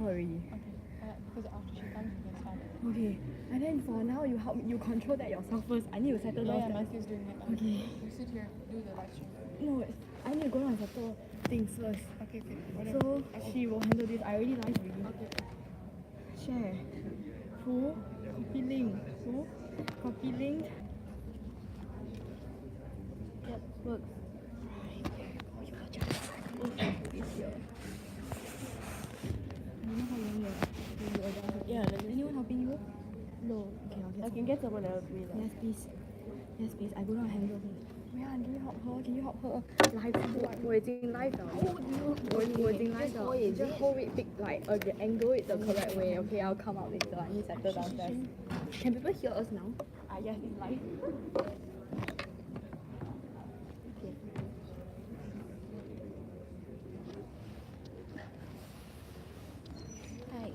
her already. Okay. Because after she comes, we can start it. Okay. And then for now, you help you control that yourself first. I need to settle down. Yeah, Matthew's doing it. Okay. You sit here, do the live stream. No, I need to go down and settle things first. Okay. Whatever. So she will handle this. I already live already. Okay. Share. Who? Copy link. Who? Copy link. Yep, works. Oh, you got just it's here. I don't know how long you adjust. Yeah, is anyone helping you? No. Okay. I can get someone else with me. Yes, please. Yes, please. I go down and handle things. Wait, can you help her? Can you help her? Live what? 我已經 live 了。我已經 live 了。Just hold it, pick like the angle it the correct way. Okay, I'll come out later. I need to settle down first. Can people hear us now? Yes, it's live. Hi.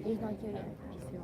He's not here yet. He's here.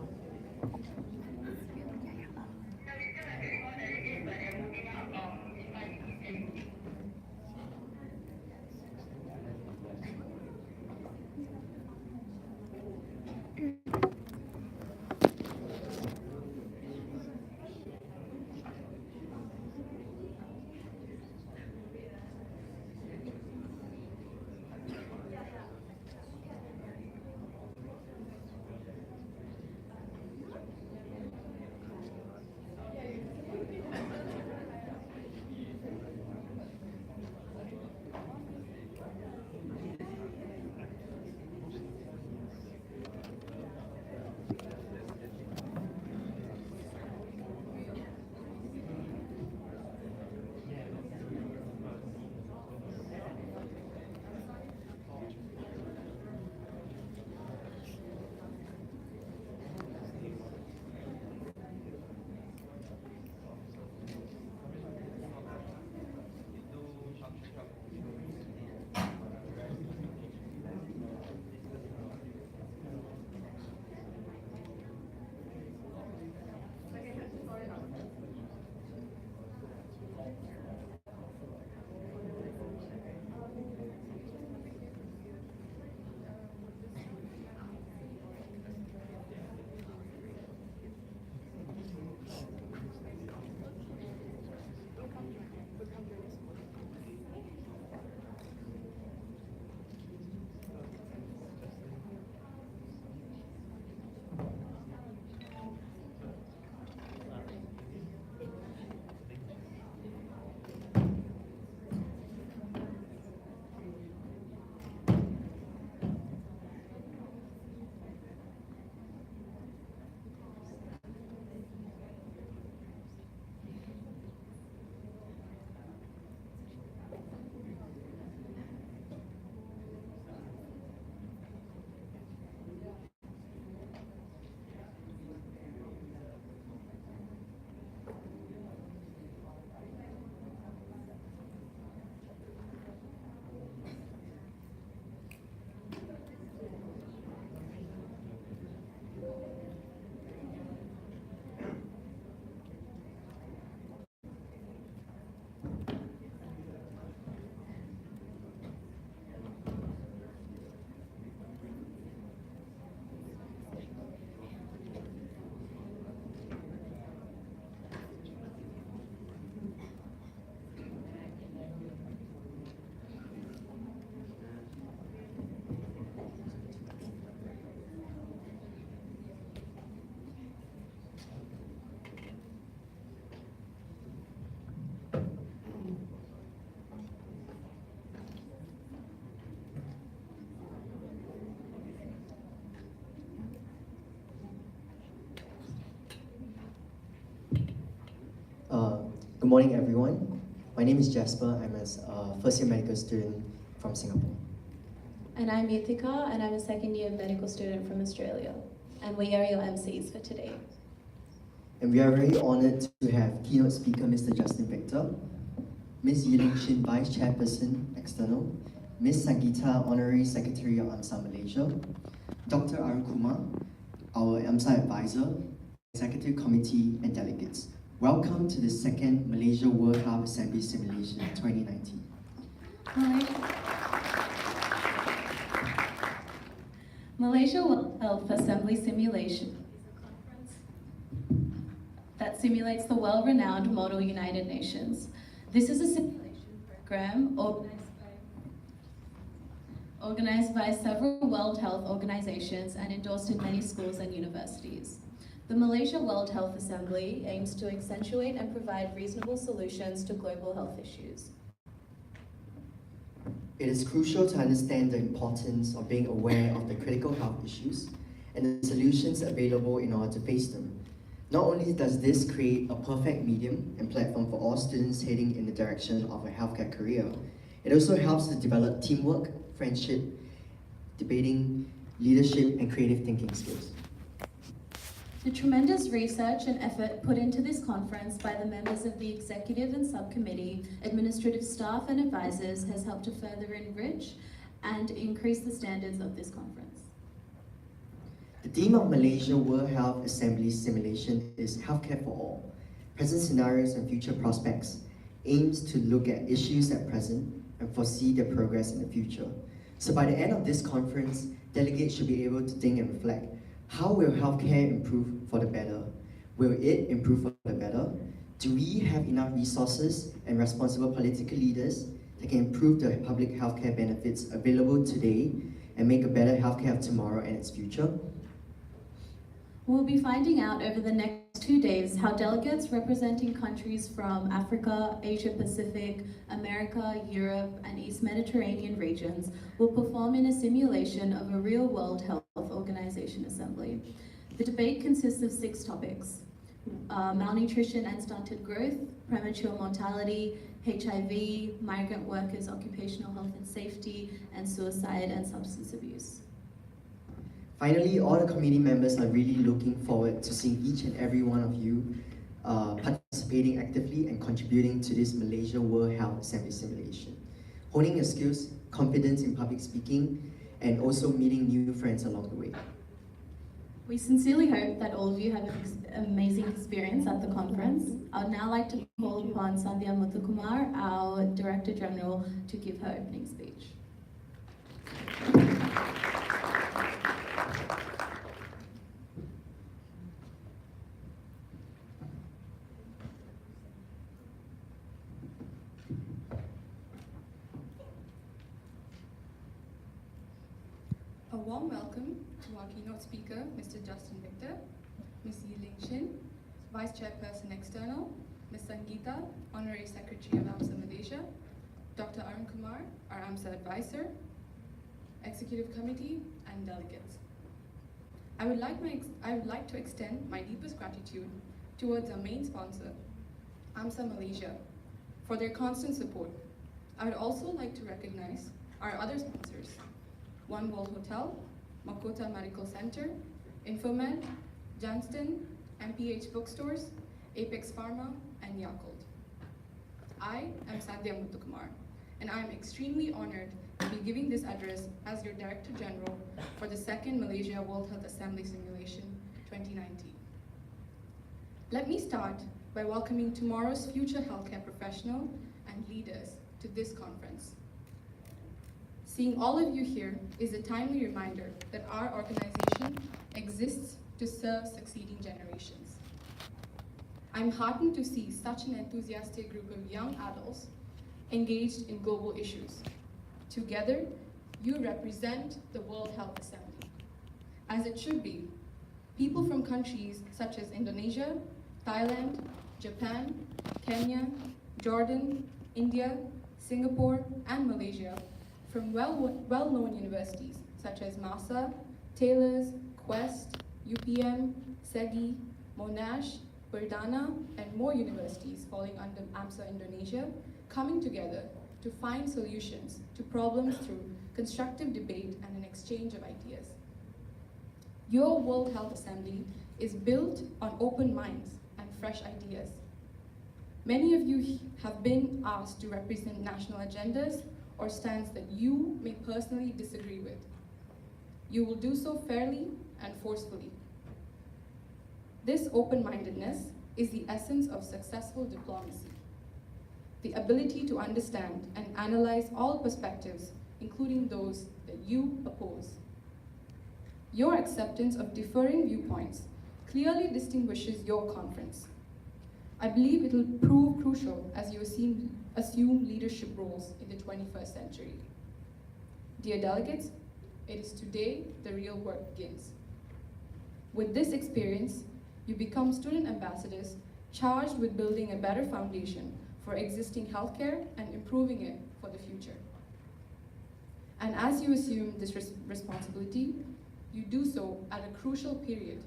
Good morning, everyone. My name is Jasper. I'm a first-year medical student from Singapore. And I'm Yuthika, and I'm a second-year medical student from Australia. And we are your MCs for today. And we are very honored to have keynote speaker Mr. Justin Victor, Ms. Yiling Shin, Vice Chairperson, External, Ms. Sangeeta, Honorary Secretary of AMSA Malaysia, Dr. Arun Kumar, our AMSA Advisor, Executive Committee, and delegates. Welcome to the second Malaysia World Health Assembly Simulation 2019. Malaysia World Health Assembly Simulation is a conference that simulates the well-renowned Model United Nations. This is a simulation program organized by several World Health organizations and endorsed in many schools and universities. The Malaysia World Health Assembly aims to accentuate and provide reasonable solutions to global health issues. It is crucial to understand the importance of being aware of the critical health issues and the solutions available in order to face them. Not only does this create a perfect medium and platform for all students heading in the direction of a healthcare career, it also helps to develop teamwork, friendship, debating, leadership, and creative thinking skills. The tremendous research and effort put into this conference by the members of the executive and subcommittee, administrative staff and advisors has helped to further enrich and increase the standards of this conference. The theme of Malaysia World Health Assembly Simulation is Healthcare for All, Present Scenarios and Future Prospects, aims to look at issues at present and foresee their progress in the future. So by the end of this conference, delegates should be able to think and reflect. How will healthcare improve for the better? Will it improve for the better? Do we have enough resources and responsible political leaders that can improve the public healthcare benefits available today and make a better healthcare of tomorrow and its future? We'll be finding out over the next 2 days how delegates representing countries from Africa, Asia Pacific, America, Europe, and East Mediterranean regions will perform in a simulation of a real World Health Organization assembly. The debate consists of 6 topics: malnutrition and stunted growth, premature mortality, HIV, migrant workers, occupational health and safety, and suicide and substance abuse. Finally, all the committee members are really looking forward to seeing each and every one of you participating actively and contributing to this Malaysia World Health Assembly simulation, honing your skills, confidence in public speaking, and also meeting new friends along the way. We sincerely hope that all of you have an amazing experience at the conference. I'd now like to call upon Sandhya Muthukumar, our Director General, to give her opening speech. A warm welcome to our keynote speaker, Mr. Justin Victor, Ms. Yiling Shin, Vice Chairperson External, Ms. Sangeeta, Honorary Secretary of AMSA Malaysia, Dr. Arun Kumar, our AMSA Advisor, Executive Committee, and delegates. I would like to extend my deepest gratitude towards our main sponsor, AMSA Malaysia, for their constant support. I would also like to recognize our other sponsors: One World Hotel, Makota Medical Center, Infomed, Johnston, MPH Bookstores, Apex Pharma, and Yakult. I am Sandhya Muthukumar, and I am extremely honored to be giving this address as your Director General for the second Malaysia World Health Assembly Simulation 2019. Let me start by welcoming tomorrow's future healthcare professional and leaders to this conference. Seeing all of you here is a timely reminder that our organization exists to serve succeeding generations. I'm heartened to see such an enthusiastic group of young adults engaged in global issues. Together, you represent the World Health Assembly. As it should be, people from countries such as Indonesia, Thailand, Japan, Kenya, Jordan, India, Singapore, and Malaysia, from well-known universities such as MASA, Taylor's, Quest, UPM, SEGI, Monash, Perdana, and more universities falling under AMSA Indonesia coming together to find solutions to problems through constructive debate and an exchange of ideas. Your World Health Assembly is built on open minds and fresh ideas. Many of you have been asked to represent national agendas or stands that you may personally disagree with. You will do so fairly and forcefully. This open-mindedness is the essence of successful diplomacy. The ability to understand and analyze all perspectives, including those that you oppose. Your acceptance of differing viewpoints clearly distinguishes your conference. I believe it will prove crucial as you assume leadership roles in the 21st century. Dear delegates, it is today the real work begins. With this experience, you become student ambassadors charged with building a better foundation for existing healthcare and improving it for the future. And as you assume this responsibility, you do so at a crucial period.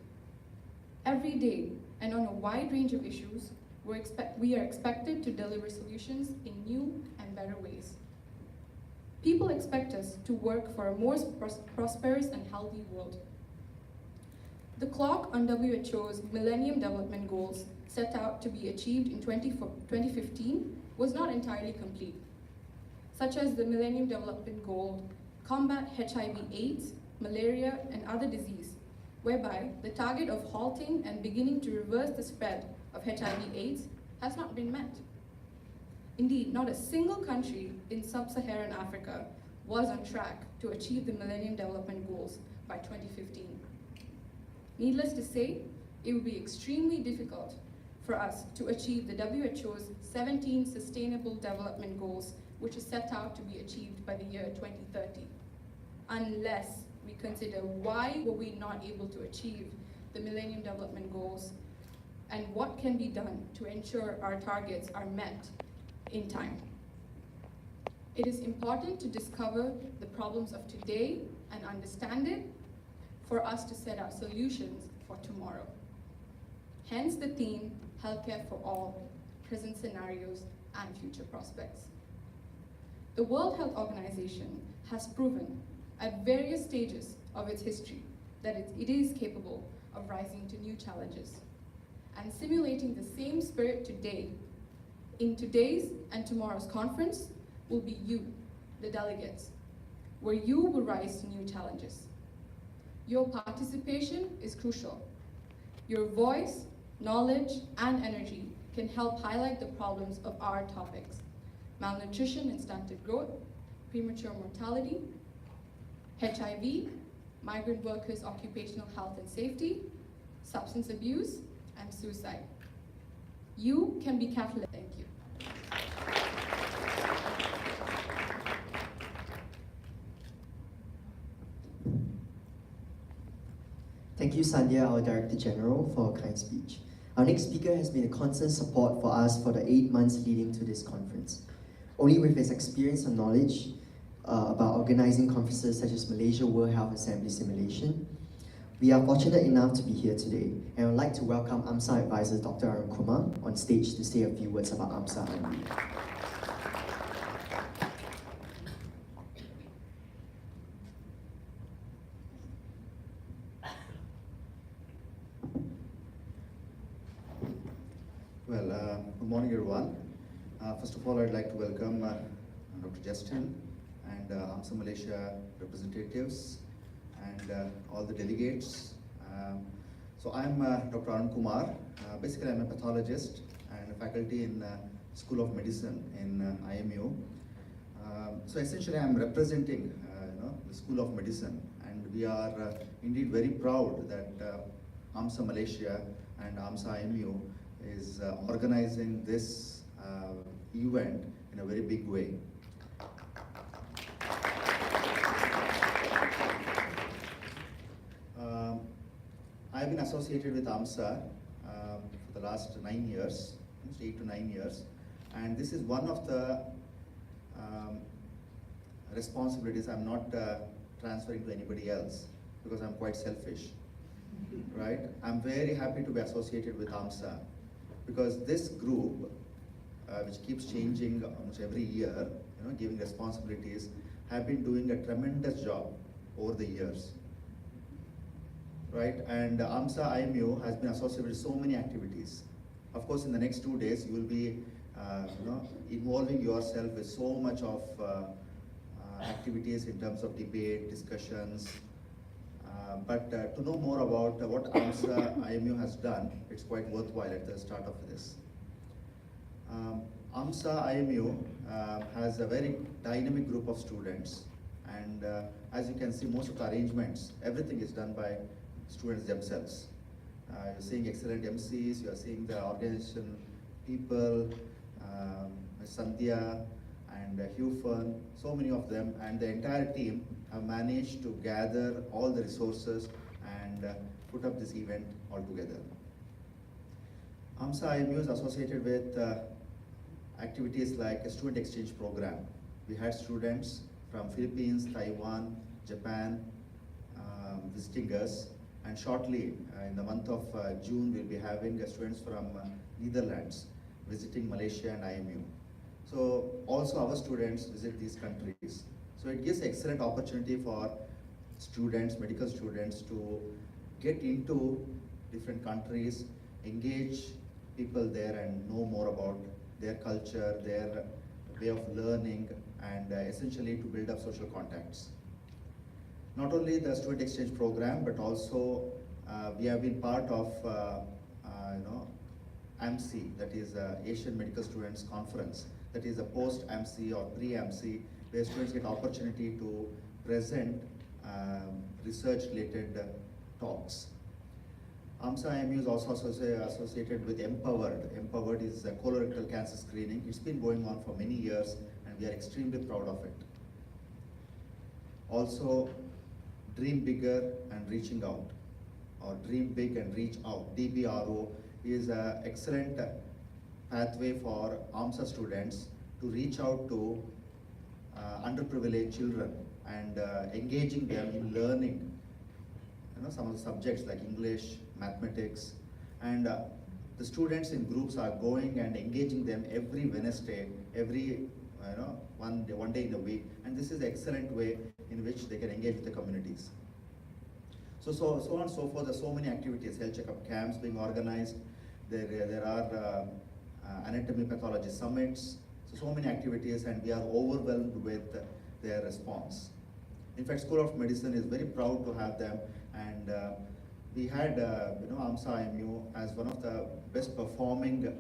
Every day and on a wide range of issues, we are expected to deliver solutions in new and better ways. People expect us to work for a more prosperous and healthy world. The clock on WHO's Millennium Development Goals set out to be achieved in 2015 was not entirely complete, such as the Millennium Development Goal, combat HIV/AIDS, malaria, and other disease, whereby the target of halting and beginning to reverse the spread of HIV/AIDS has not been met. Indeed, not a single country in sub-Saharan Africa was on track to achieve the Millennium Development Goals by 2015. Needless to say, it would be extremely difficult for us to achieve the WHO's 17 Sustainable Development Goals, which is set out to be achieved by the year 2030, unless we consider why were we not able to achieve the Millennium Development Goals and what can be done to ensure our targets are met in time. It is important to discover the problems of today and understand it for us to set out solutions for tomorrow. Hence the theme, Healthcare for All, Present Scenarios and Future Prospects. The World Health Organization has proven at various stages of its history that it is capable of rising to new challenges and simulating the same spirit today. In today's and tomorrow's conference will be you, the delegates, where you will rise to new challenges. Your participation is crucial. Your voice, knowledge, and energy can help highlight the problems of our topics: malnutrition and stunted growth, premature mortality, HIV, migrant workers' occupational health and safety, substance abuse, and suicide. You can be catalyst. Thank you. Thank you, Sandhya, our Director General, for a kind speech. Our next speaker has been a constant support for us for the 8 months leading to this conference. Only with his experience and knowledge about organizing conferences such as Malaysia World Health Assembly Simulation, we are fortunate enough to be here today, and I would like to welcome AMSA Advisor Dr. Arun Kumar on stage to say a few words about AMSA and me. Well, good morning, everyone. First of all, I'd like to welcome Dr. Justin and AMSA Malaysia representatives and all the delegates. So I'm Dr. Arun Kumar. Basically, I'm a pathologist and a faculty in School of Medicine in IMU. So essentially, I'm representing the School of Medicine, and we are indeed very proud that AMSA Malaysia and AMSA IMU is organizing this event in a very big way. I've been associated with AMSA for the last 9 years, almost 8 to 9 years, and this is one of the responsibilities I'm not transferring to anybody else because I'm quite selfish, right? I'm very happy to be associated with AMSA because this group, which keeps changing almost every year, giving responsibilities, have been doing a tremendous job over the years, right? And AMSA IMU has been associated with so many activities. Of course, in the next 2 days, you will be, involving yourself with so much of activities in terms of debate, discussions. But to know more about what AMSA IMU has done, it's quite worthwhile at the start of this. AMSA IMU has a very dynamic group of students, and as you can see, most of the arrangements, everything is done by students themselves. You're seeing excellent MCs, you're seeing the organization people, Ms. Sandhya and Hugh Fern, so many of them, and the entire team have managed to gather all the resources and put up this event all together. AMSA IMU is associated with activities like a student exchange program. We had students from Philippines, Taiwan, Japan visiting us, and shortly in the month of June we'll be having students from Netherlands visiting Malaysia and IMU. So also our students visit these countries. So it gives excellent opportunity for students, medical students, to get into different countries, engage people there and know more about their culture, their way of learning, and essentially to build up social contacts. Not only the student exchange program, but also we have been part of AMC, that is Asian Medical Students Conference, that is a post-AMC or pre-AMC, where students get opportunity to present research-related talks. AMSA IMU is also associated with Empowered. Empowered is a colorectal cancer screening. It's been going on for many years, and we are extremely proud of it. Also, Dream Bigger and Reaching Out, or Dream Big and Reach Out, DBRO, is an excellent pathway for AMSA students to reach out to underprivileged children and engaging them in learning some of the subjects like English, mathematics, and the students in groups are going and engaging them every Wednesday, every one day in a week, and this is an excellent way in which they can engage with the communities. So on and so forth. There are so many activities, health checkup camps being organized. There are anatomy pathology summits. So many activities, and we are overwhelmed with their response. In fact, School of Medicine is very proud to have them, and we had AMSA IMU as one of the best performing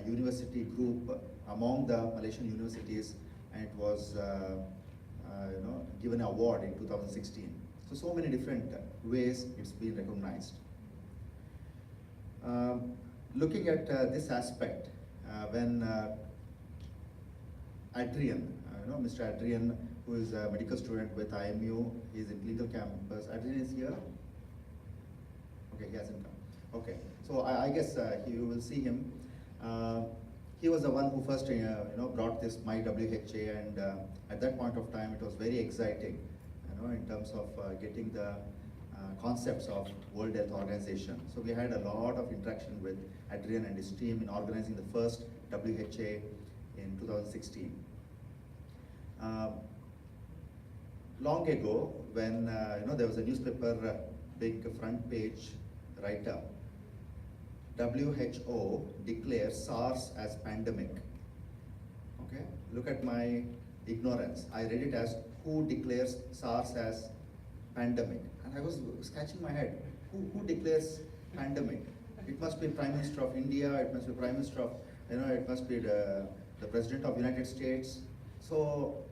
university group among the Malaysian universities, and it was given an award in 2016. So many different ways it's been recognized. Looking at this aspect, when Adrian, Mr. Adrian, who is a medical student with IMU, he's in clinical campus. Adrian is here? Okay, he hasn't come. Okay, so I guess you will see him. He was the one who first brought this My WHA, and at that point of time it was very exciting, in terms of getting the concepts of World Health Organization. So we had a lot of interaction with Adrian and his team in organizing the first WHA in 2016. Long ago, when there was a newspaper big front page write-up, WHO declares SARS as pandemic. Okay, look at my ignorance. I read it as who declares SARS as pandemic, and I was scratching my head. Who declares pandemic? It must be Prime Minister of India. It must be Prime Minister of it must be the President of United States. So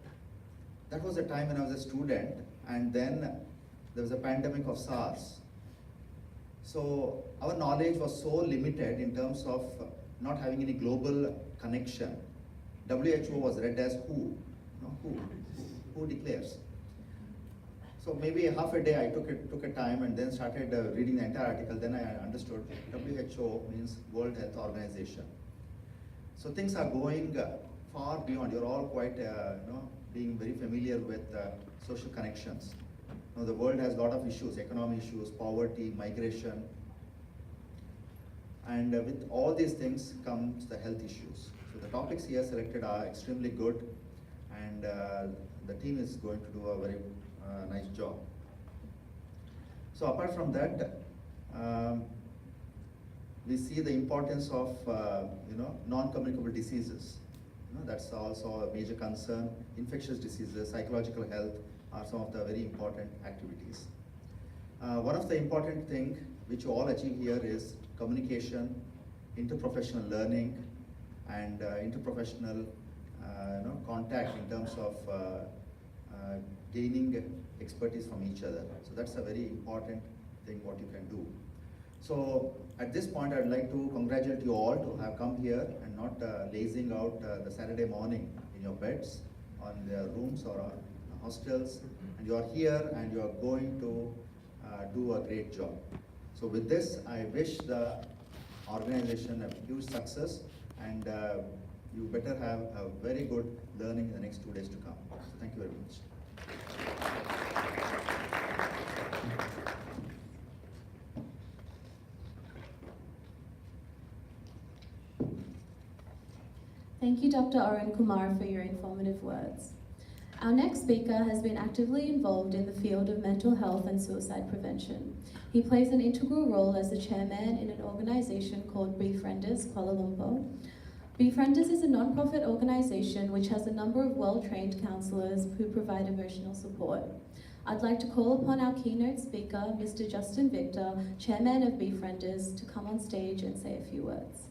that was the time when I was a student, and then there was a pandemic of SARS. So our knowledge was so limited in terms of not having any global connection. WHO was read as who, who declares. So maybe half a day I took a time and then started reading the entire article. Then I understood WHO means World Health Organization. So things are going far beyond. You're all quite being very familiar with social connections. Now the world has a lot of issues, economic issues, poverty, migration. And with all these things comes the health issues. So the topics here selected are extremely good, and the team is going to do a very nice job. So apart from that, we see the importance of non-communicable diseases. That's also a major concern. Infectious diseases, psychological health are some of the very important activities. One of the important things which you all achieve here is communication, interprofessional learning, and interprofessional contact in terms of gaining expertise from each other. So that's a very important thing what you can do. So at this point, I'd like to congratulate you all to have come here and not lazing out the Saturday morning in your beds, on their rooms or on hostels. And you are here and you are going to do a great job. So with this, I wish the organization a huge success, and you better have a very good learning in the next 2 days to come. So thank you very much. Thank you, Dr. Arun Kumar, for your informative words. Our next speaker has been actively involved in the field of mental health and suicide prevention. He plays an integral role as the chairman in an organisation called Befrienders, Kuala Lumpur. Befrienders is a non-profit organisation which has a number of well-trained counsellors who provide emotional support. I'd like to call upon our keynote speaker, Mr. Justin Victor, chairman of Befrienders, to come on stage and say a few words.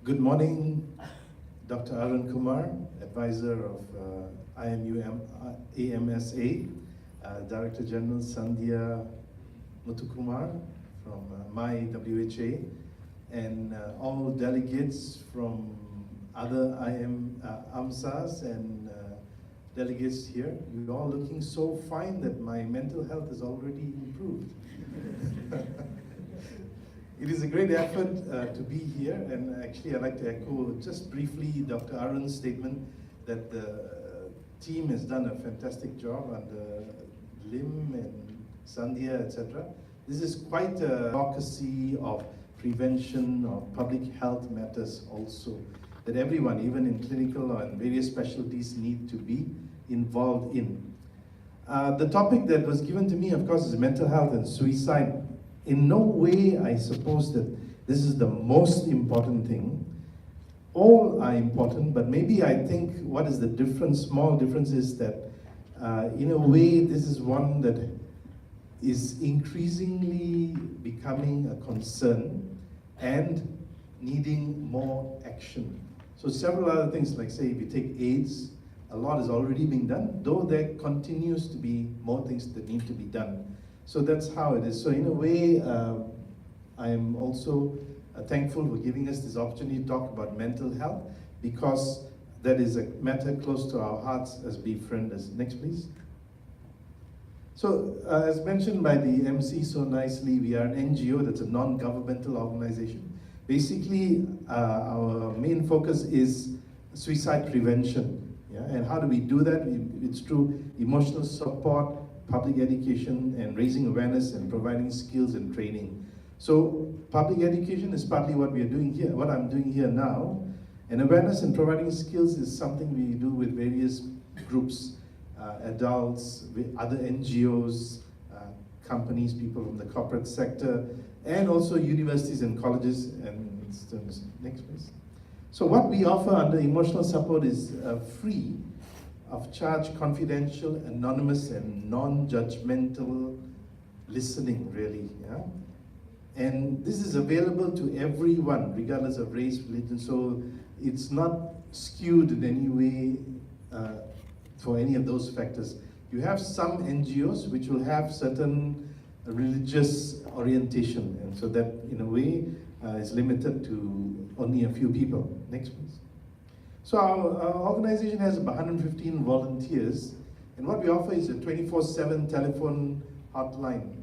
Good morning, Dr. Arun Kumar, advisor of AMSA, Director General Sandhya Muthukumar from my WHA, and all delegates from other AMSAs and delegates here. You're all looking so fine that my mental health is already improved. It is a great effort to be here, and actually I'd like to echo just briefly Dr. Arun's statement that the team has done a fantastic job under Lim and Sandhya, etc. This is quite a advocacy of prevention of public health matters also, that everyone, even in clinical or in various specialties, need to be involved in. The topic that was given to me, of course, is mental health and suicide. In no way I suppose that this is the most important thing. All are important, but maybe I think what is the difference, small difference, is that in a way this is one that is increasingly becoming a concern and needing more action. So several other things, like say if you take AIDS, a lot is already being done, though there continues to be more things that need to be done. So that's how it is. So in a way, I am also thankful for giving us this opportunity to talk about mental health, because that is a matter close to our hearts as Befrienders. Next, please. So as mentioned by the MC so nicely, we are an NGO, that's a non-governmental organization. Basically, our main focus is suicide prevention. Yeah? And how do we do that? It's through emotional support, public education, and raising awareness and providing skills and training. So public education is partly what we are doing here, what I'm doing here now, and awareness and providing skills is something we do with various groups, adults, with other NGOs, companies, people from the corporate sector, and also universities and colleges and students. Next, please. So what we offer under emotional support is free of charge, confidential, anonymous, and non-judgmental listening, really. Yeah? And this is available to everyone, regardless of race, religion, so it's not skewed in any way for any of those factors. You have some NGOs which will have certain a religious orientation, and so that in a way is limited to only a few people. Next please. So our organization has about 115 volunteers, and what we offer is a 24/7 telephone hotline,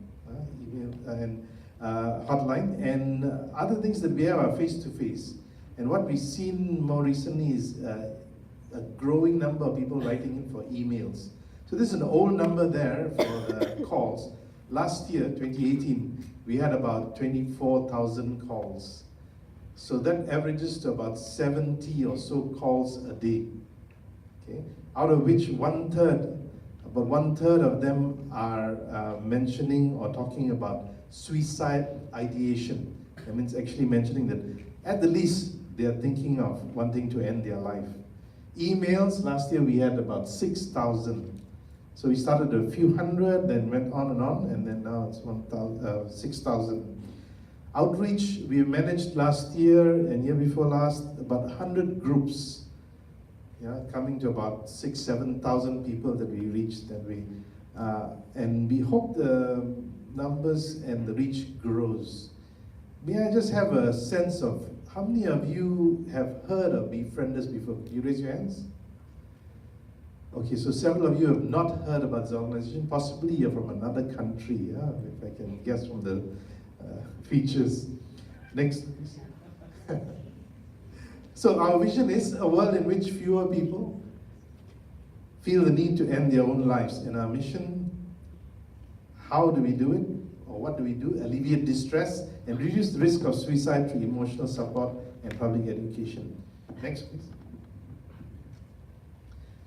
email and hotline, and other things that we have are face-to-face. And what we've seen more recently is a growing number of people writing in for emails. So this is an old number there for the calls. Last year, 2018, we had about 24,000 calls. So that averages to about 70 or so calls a day. Okay? Out of which about one third of them are mentioning or talking about suicide ideation. That means actually mentioning that at the least they are thinking of wanting to end their life. Emails, last year we had about 6,000. So we started a few hundred, then went on, and then now it's 6,000. Outreach, we managed last year and year before last about 100 groups, coming to about 7,000 people that we reached, and we hope the numbers and the reach grows. May I just have a sense of how many of you have heard of Befrienders before? Can you raise your hands? Okay, so several of you have not heard about the organization. Possibly you're from another country, if I can guess from the features. Next, please. So our vision is a world in which fewer people feel the need to end their own lives. And our mission, how do we do it? Or what do we do? Alleviate distress and reduce the risk of suicide through emotional support and public education. Next, please.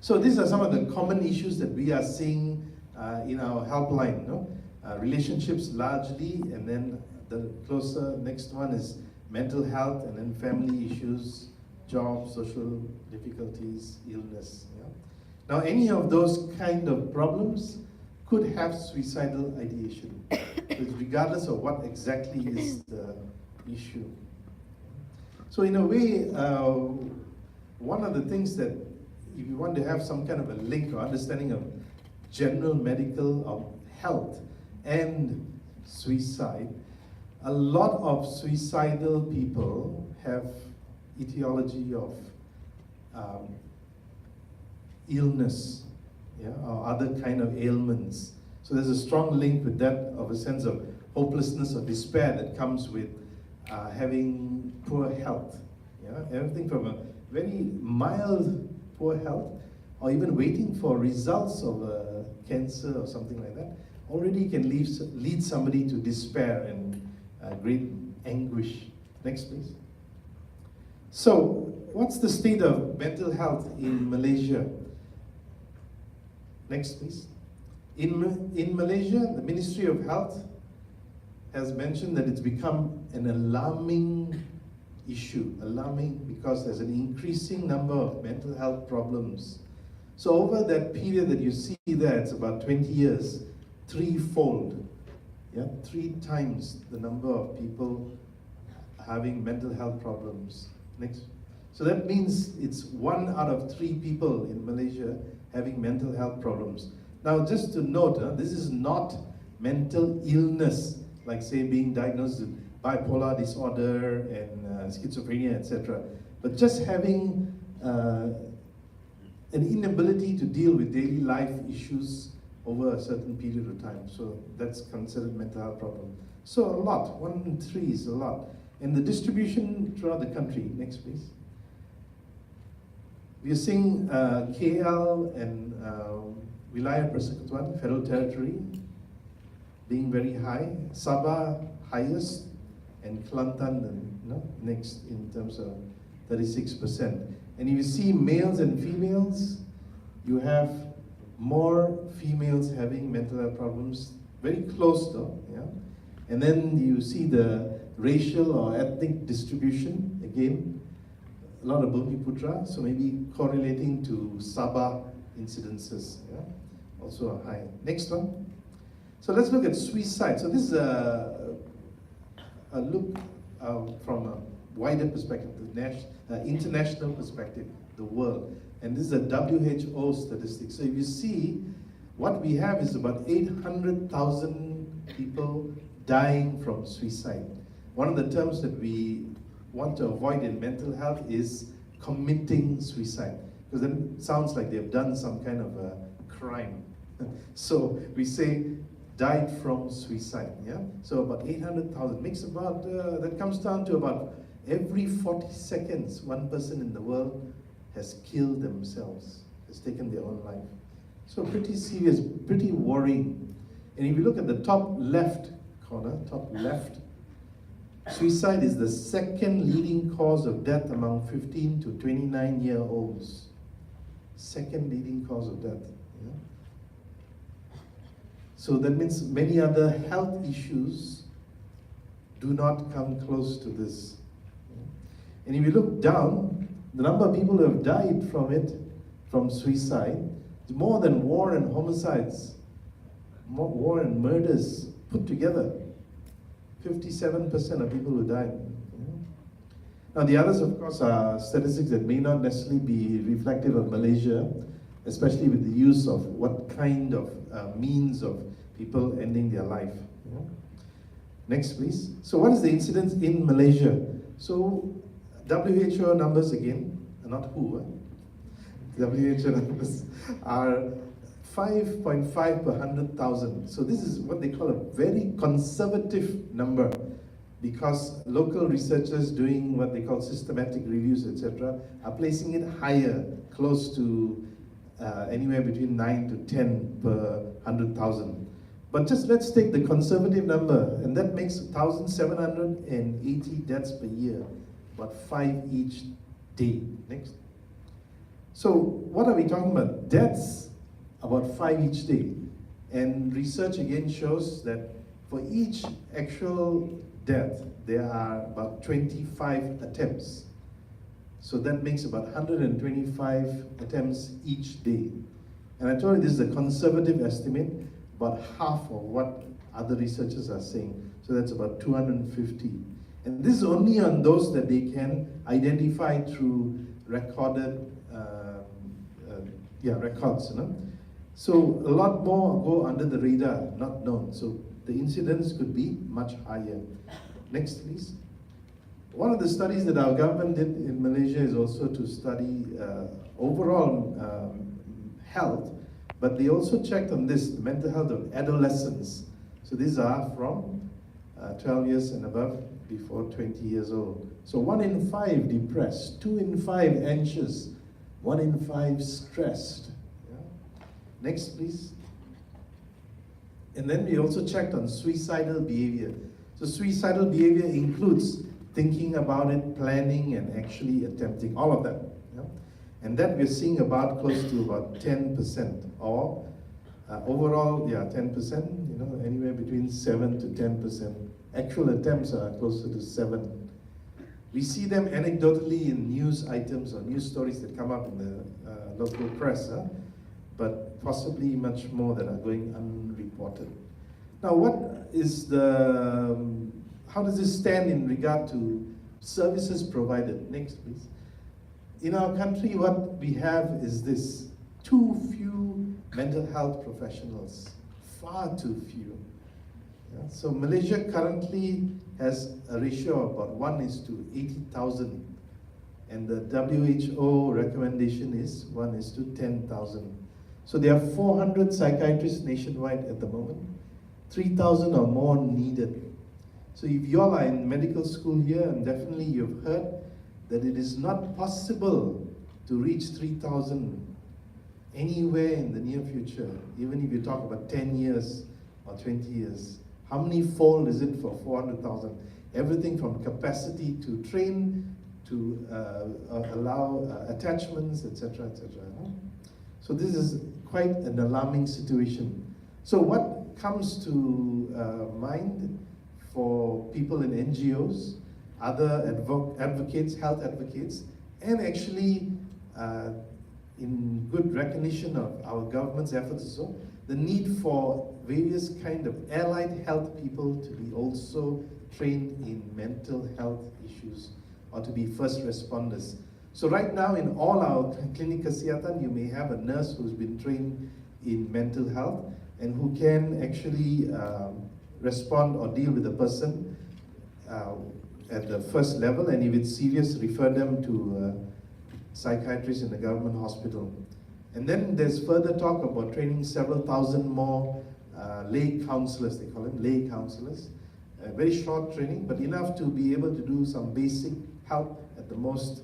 So these are some of the common issues that we are seeing in our helpline. Relationships largely, and then the closer next one is mental health, and then family issues, job, social difficulties, illness. Now any of those kind of problems could have suicidal ideation, regardless of what exactly is the issue. So in a way, one of the things that if you want to have some kind of a link or understanding of general medical health and suicide, a lot of suicidal people have etiology of illness, or other kind of ailments. So there's a strong link with that of a sense of hopelessness or despair that comes with having poor health. Everything from a very mild poor health, or even waiting for results of cancer or something like that, already can lead somebody to despair and great anguish. Next, please. So, what's the state of mental health in Malaysia? Next, please. In Malaysia, the Ministry of Health has mentioned that it's become an alarming issue. Alarming because there's an increasing number of mental health problems. So over that period that you see there, it's about 20 years, threefold. 3 times the number of people having mental health problems. Next. So that means it's 1 out of 3 people in Malaysia having mental health problems. Now just to note, this is not mental illness, like say being diagnosed with bipolar disorder and schizophrenia, etc. But just having an inability to deal with daily life issues over a certain period of time. So that's considered mental health problem. So a lot, 1 in 3 is a lot. And the distribution throughout the country, next please. We are seeing KL and Wilayah Persekutuan, Federal Territory, being very high. Sabah, highest. And Kelantan next in terms of 36%. And if you see males and females, you have more females having mental health problems, very close though, And then you see the racial or ethnic distribution, again, a lot of Bumiputra, so maybe correlating to Sabah incidences, also a high. Next one. So let's look at suicide. So this is a look from a wider perspective, the international perspective, the world. And this is a WHO statistic. So if you see, what we have is about 800,000 people dying from suicide. One of the terms that we want to avoid in mental health is committing suicide, because then it sounds like they've done some kind of a crime. So we say died from suicide, yeah? So about 800,000, makes about, that comes down to about every 40 seconds, one person in the world has killed themselves, has taken their own life. So pretty serious, pretty worrying. And if you look at the top left corner, top left, suicide is the second leading cause of death among 15 to 29-year-olds. Second leading cause of death. Yeah? So that means many other health issues do not come close to this. And if you look down, the number of people who have died from it, from suicide, is more than war and homicides, war and murders put together. 57% of people who died. Now the others, of course, are statistics that may not necessarily be reflective of Malaysia, especially with the use of what kind of means of people ending their life. Next, please. So what is the incidence in Malaysia? So WHO numbers again, not WHO, WHO numbers are 5.5 per 100,000. So this is what they call a very conservative number, because local researchers doing what they call systematic reviews, etc., are placing it higher, close to anywhere between 9 to 10 per 100,000. But just let's take the conservative number, and that makes 1,780 deaths per year, about 5 each day. Next. So what are we talking about? Deaths, about 5 each day. And research again shows that for each actual death, there are about 25 attempts. So that makes about 125 attempts each day. And I told you this is a conservative estimate, about half of what other researchers are saying. So that's about 250. And this is only on those that they can identify through recorded records. You know? So a lot more go under the radar, not known. So the incidence could be much higher. Next, please. One of the studies that our government did in Malaysia is also to study overall health, but they also checked on this, the mental health of adolescents. So these are from 12 years and above, before 20 years old. So 1 in 5 depressed, 2 in 5 anxious, 1 in 5 stressed. Yeah. Next, please. And then we also checked on suicidal behavior. So suicidal behavior includes thinking about it, planning, and actually attempting, all of that. Yeah? And that we're seeing about close to about 10%, or overall, 10%, you know, anywhere between 7 to 10%. Actual attempts are closer to 7. We see them anecdotally in news items or news stories that come up in the local press, but possibly much more that are going unreported. Now, what is how does this stand in regard to services provided? Next, please. In our country, what we have is this: too few mental health professionals, far too few. Yeah? So Malaysia currently has a ratio of about 1 is to 80,000, and the WHO recommendation is 1 is to 10,000. So there are 400 psychiatrists nationwide at the moment. 3,000 or more needed. So if you all are in medical school here, and definitely you've heard that it is not possible to reach 3,000 anywhere in the near future, even if you talk about 10 years or 20 years. How many fold is it for 400,000? Everything from capacity to train, to allow attachments, etc., etc. So this is quite an alarming situation. So what comes to mind for people in NGOs, other advocates, health advocates, and actually in good recognition of our government's efforts as well, the need for various kind of allied health people to be also trained in mental health issues or to be first responders. So right now in all our clinic kesihatan, you may have a nurse who's been trained in mental health and who can actually respond or deal with the person at the first level, and if it's serious, refer them to psychiatrists in the government hospital. And then there's further talk about training several thousand more lay counselors, they call them lay counselors. Very short training, but enough to be able to do some basic help at the most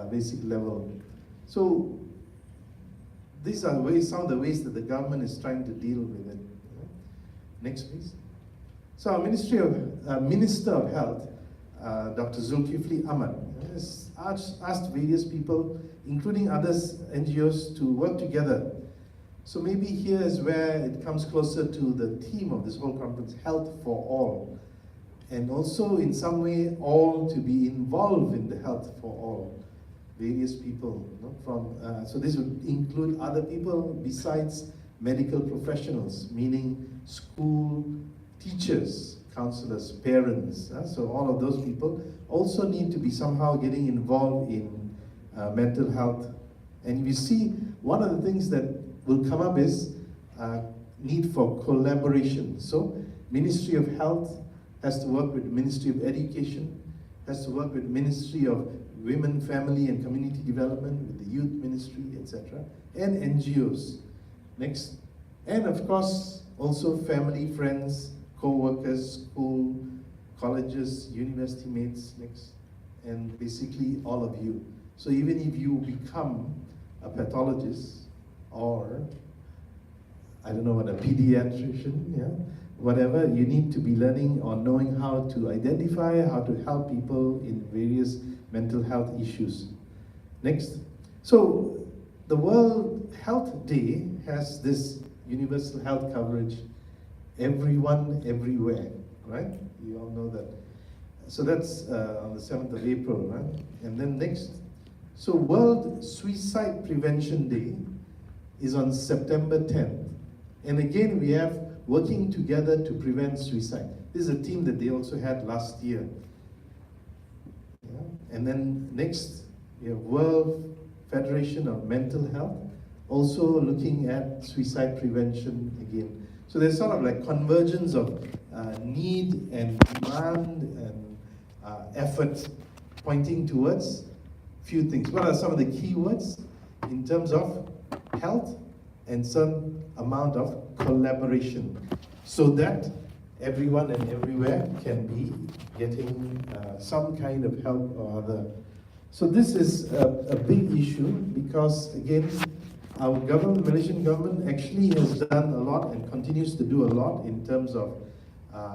basic level. So these are some of the ways that the government is trying to deal with it. Next, please. So our Minister of Health, Dr. Zulkifli Ahmad, has asked various people, including others, NGOs, to work together. So maybe here is where it comes closer to the theme of this whole conference, health for all. And also in some way, all to be involved in the health for all. Various people, so this would include other people besides medical professionals, meaning school teachers, counselors, parents. So all of those people also need to be somehow getting involved in mental health. And you see, one of the things that will come up is need for collaboration. So Ministry of Health has to work with Ministry of Education, has to work with Ministry of Women, Family and Community Development, with the Youth Ministry, etc., and NGOs. Next. And of course, also family, friends, co-workers, school, colleges, university mates, next. And basically all of you. So even if you become a pathologist or, I don't know what, a pediatrician, yeah, whatever, you need to be learning or knowing how to identify, how to help people in various mental health issues. Next. So the World Health Day has this universal health coverage, everyone, everywhere, right? You all know that. So that's on the 7th of April, right? And then next. So World Suicide Prevention Day is on September 10th. And again, we have working together to prevent suicide. This is a theme that they also had last year. Yeah. And then next, we have World Federation of Mental Health, also looking at suicide prevention again. So there's sort of like convergence of need and demand and effort pointing towards few things. What are some of the key words in terms of health and some amount of collaboration, so that everyone and everywhere can be getting some kind of help or other. So this is a big issue because, again, our government, Malaysian government, actually has done a lot and continues to do a lot in terms of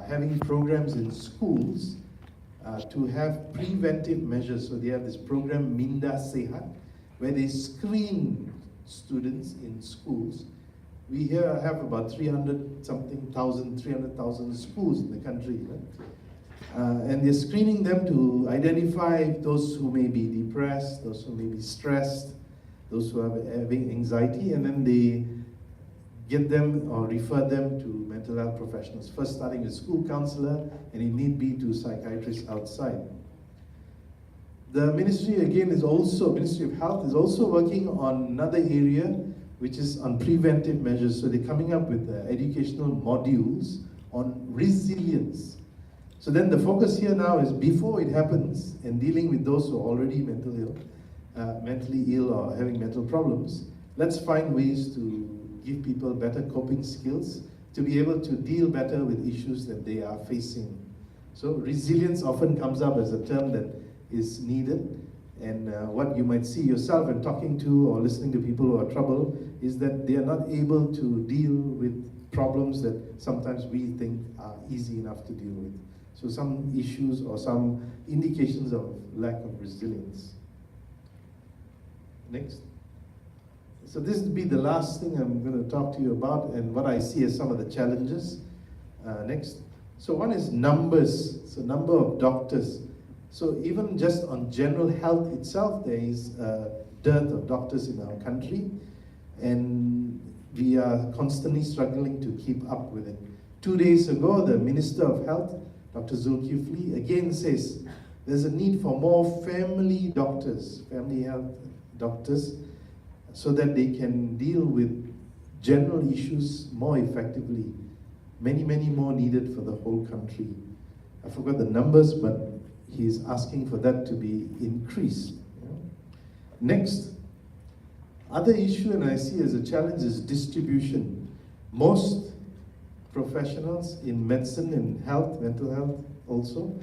having programs in schools to have preventive measures. So they have this program, Minda Sehat, where they screen students in schools. We here have about 300,000 schools in the country. Right? And they're screening them to identify those who may be depressed, those who may be stressed, those who are having anxiety, and then they get them or refer them to mental health professionals, first starting with school counselor, and if need be to psychiatrists outside. The ministry again is also, Ministry of Health is also working on another area, which is on preventive measures. So they're coming up with educational modules on resilience. So then the focus here now is before it happens and dealing with those who are already mentally ill or having mental problems, let's find ways to give people better coping skills to be able to deal better with issues that they are facing. So resilience often comes up as a term that is needed, and what you might see yourself when talking to or listening to people who are troubled is that they are not able to deal with problems that sometimes we think are easy enough to deal with. So some issues or some indications of lack of resilience. Next. So this will be the last thing I'm going to talk to you about and what I see as some of the challenges. Next. So one is numbers, so number of doctors. So even just on general health itself, there is a dearth of doctors in our country, and we are constantly struggling to keep up with it. 2 days ago, the Minister of Health, Dr. Zulkifli, again says there's a need for more family doctors, family health doctors, so that they can deal with general issues more effectively. many, many more needed for the whole country. I forgot the numbers, but he's asking for that to be increased. Yeah. Next, other issue, and I see as a challenge, is distribution. Most professionals in medicine and health, mental health also,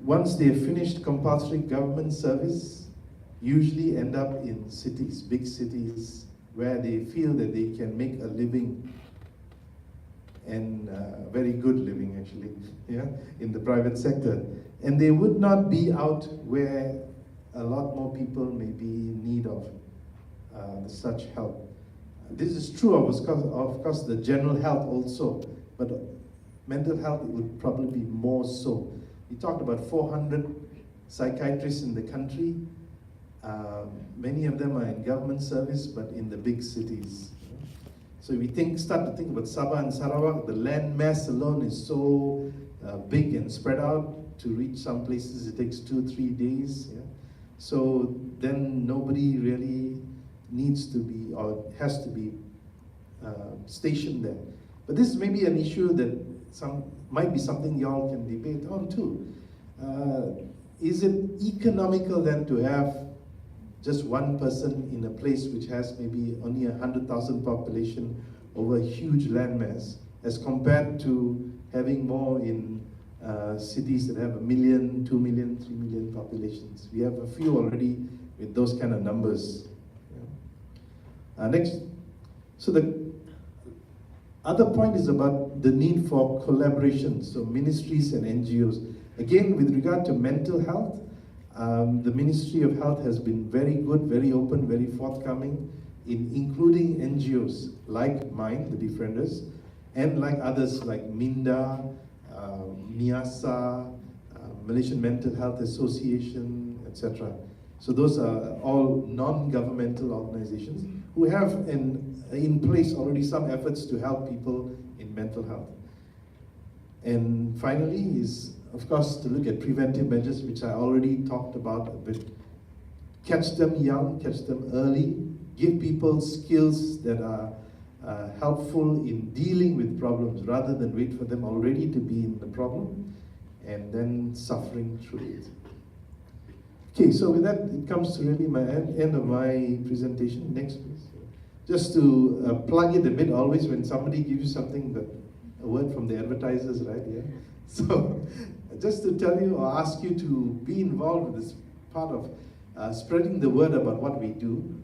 once they have finished compulsory government service, usually end up in cities, big cities, where they feel that they can make a living, and very good living actually, yeah, in the private sector. And they would not be out where a lot more people may be in need of such help. This is true of course the general health also, but mental health would probably be more so. We talked about 400 psychiatrists in the country. Many of them are in government service, but in the big cities. So if we start to think about Sabah and Sarawak, the land mass alone is so big and spread out. To reach some places, it takes 2-3 days. Yeah? So then nobody really needs to be or has to be stationed there. But this is maybe an issue that might be something y'all can debate on too. Is it economical then to have just one person in a place which has maybe only 100,000 population over a huge landmass, as compared to having more in cities that have 1 million, 2 million, 3 million populations? We have a few already with those kind of numbers. Yeah. Next, so the other point is about the need for collaboration, so ministries and NGOs. Again, with regard to mental health, the Ministry of Health has been very good, very open, very forthcoming in including NGOs like mine, the Befrienders, and like others like MINDA, MIASA, Malaysian Mental Health Association, etc. So those are all non-governmental organizations who have in place already some efforts to help people in mental health. And finally is, of course, to look at preventive measures, which I already talked about a bit. Catch them young, catch them early, give people skills that are helpful in dealing with problems, rather than wait for them already to be in the problem and then suffering through it. Okay, so with that, it comes to really my end of my presentation. Next, please. Just to plug it a bit, always when somebody gives you something, but a word from the advertisers, right? Yeah. So, just to tell you or ask you to be involved with this part of spreading the word about what we do.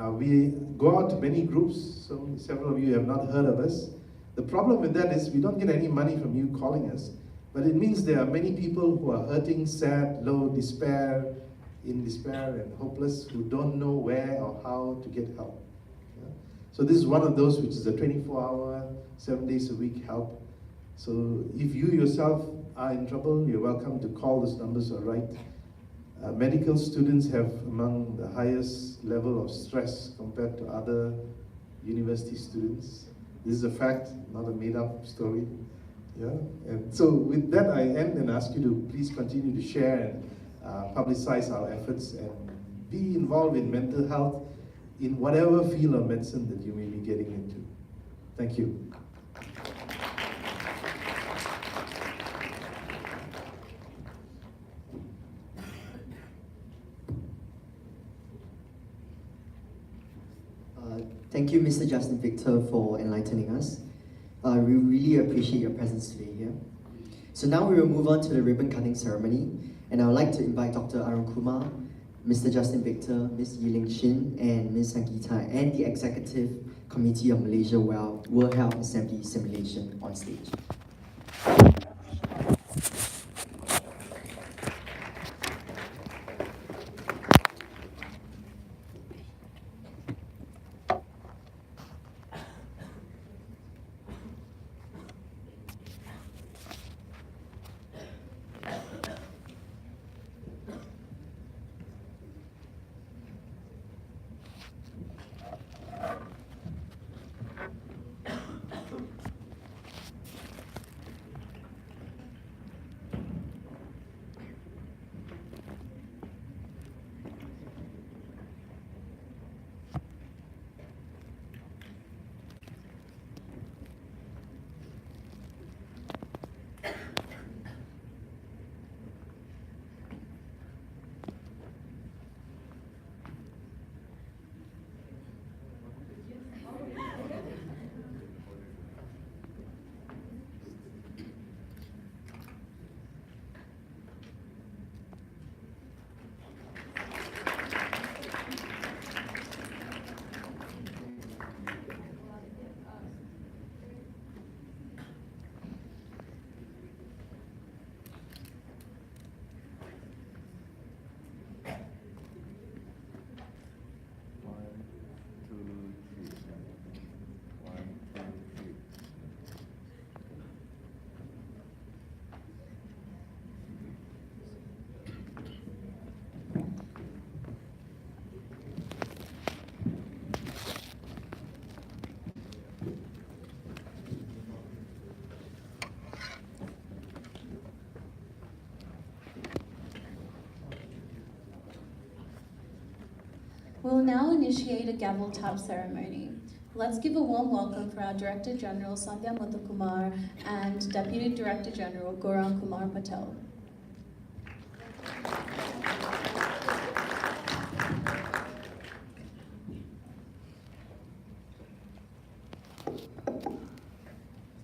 We go out to many groups, so several of you have not heard of us. The problem with that is we don't get any money from you calling us, but it means there are many people who are hurting, sad, low, in despair and hopeless, who don't know where or how to get help. Yeah? So this is one of those which is a 24-hour, 7 days a week help. So if you yourself are in trouble, you're welcome to call those numbers or write. Medical students have among the highest level of stress compared to other university students. This is a fact, not a made-up story. Yeah? And so with that, I end and ask you to please continue to share and publicize our efforts and be involved in mental health in whatever field of medicine that you may be getting into. Thank you. Thank you, Mr. Justin Victor, for enlightening us. We really appreciate your presence today here. So now we will move on to the ribbon cutting ceremony, and I would like to invite Dr. Arun Kumar, Mr. Justin Victor, Ms. Yiling Shin, and Ms. Sangeeta, and the Executive Committee of Malaysia World Health Assembly Simulation on stage. We'll now initiate a gavel tap ceremony. Let's give a warm welcome for our Director General Sandhya Muthukumar and Deputy Director General Gaurang Kumar Patel.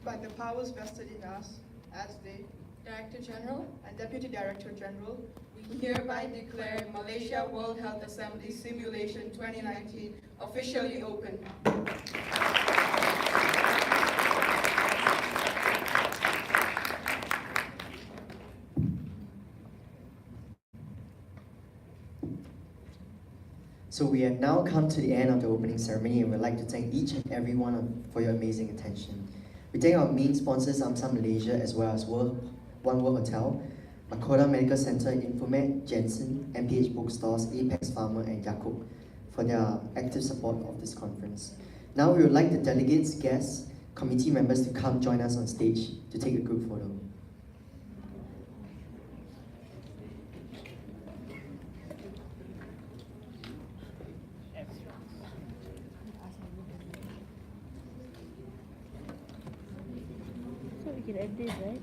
By the powers vested in us as the Director General, and Deputy Director General, we hereby declare Malaysia World Health Assembly Simulation 2019 officially open. So we have now come to the end of the opening ceremony, and we'd like to thank each and every for your amazing attention. We thank our main sponsors, AMSA Malaysia, as well as One World Hotel, Makoda Medical Center, Infomed, Jensen, MPH Bookstores, Apex Pharma, and Yakub for their active support of this conference. Now we would like the delegates, guests, committee members to come join us on stage to take a group photo. So we can end this, right?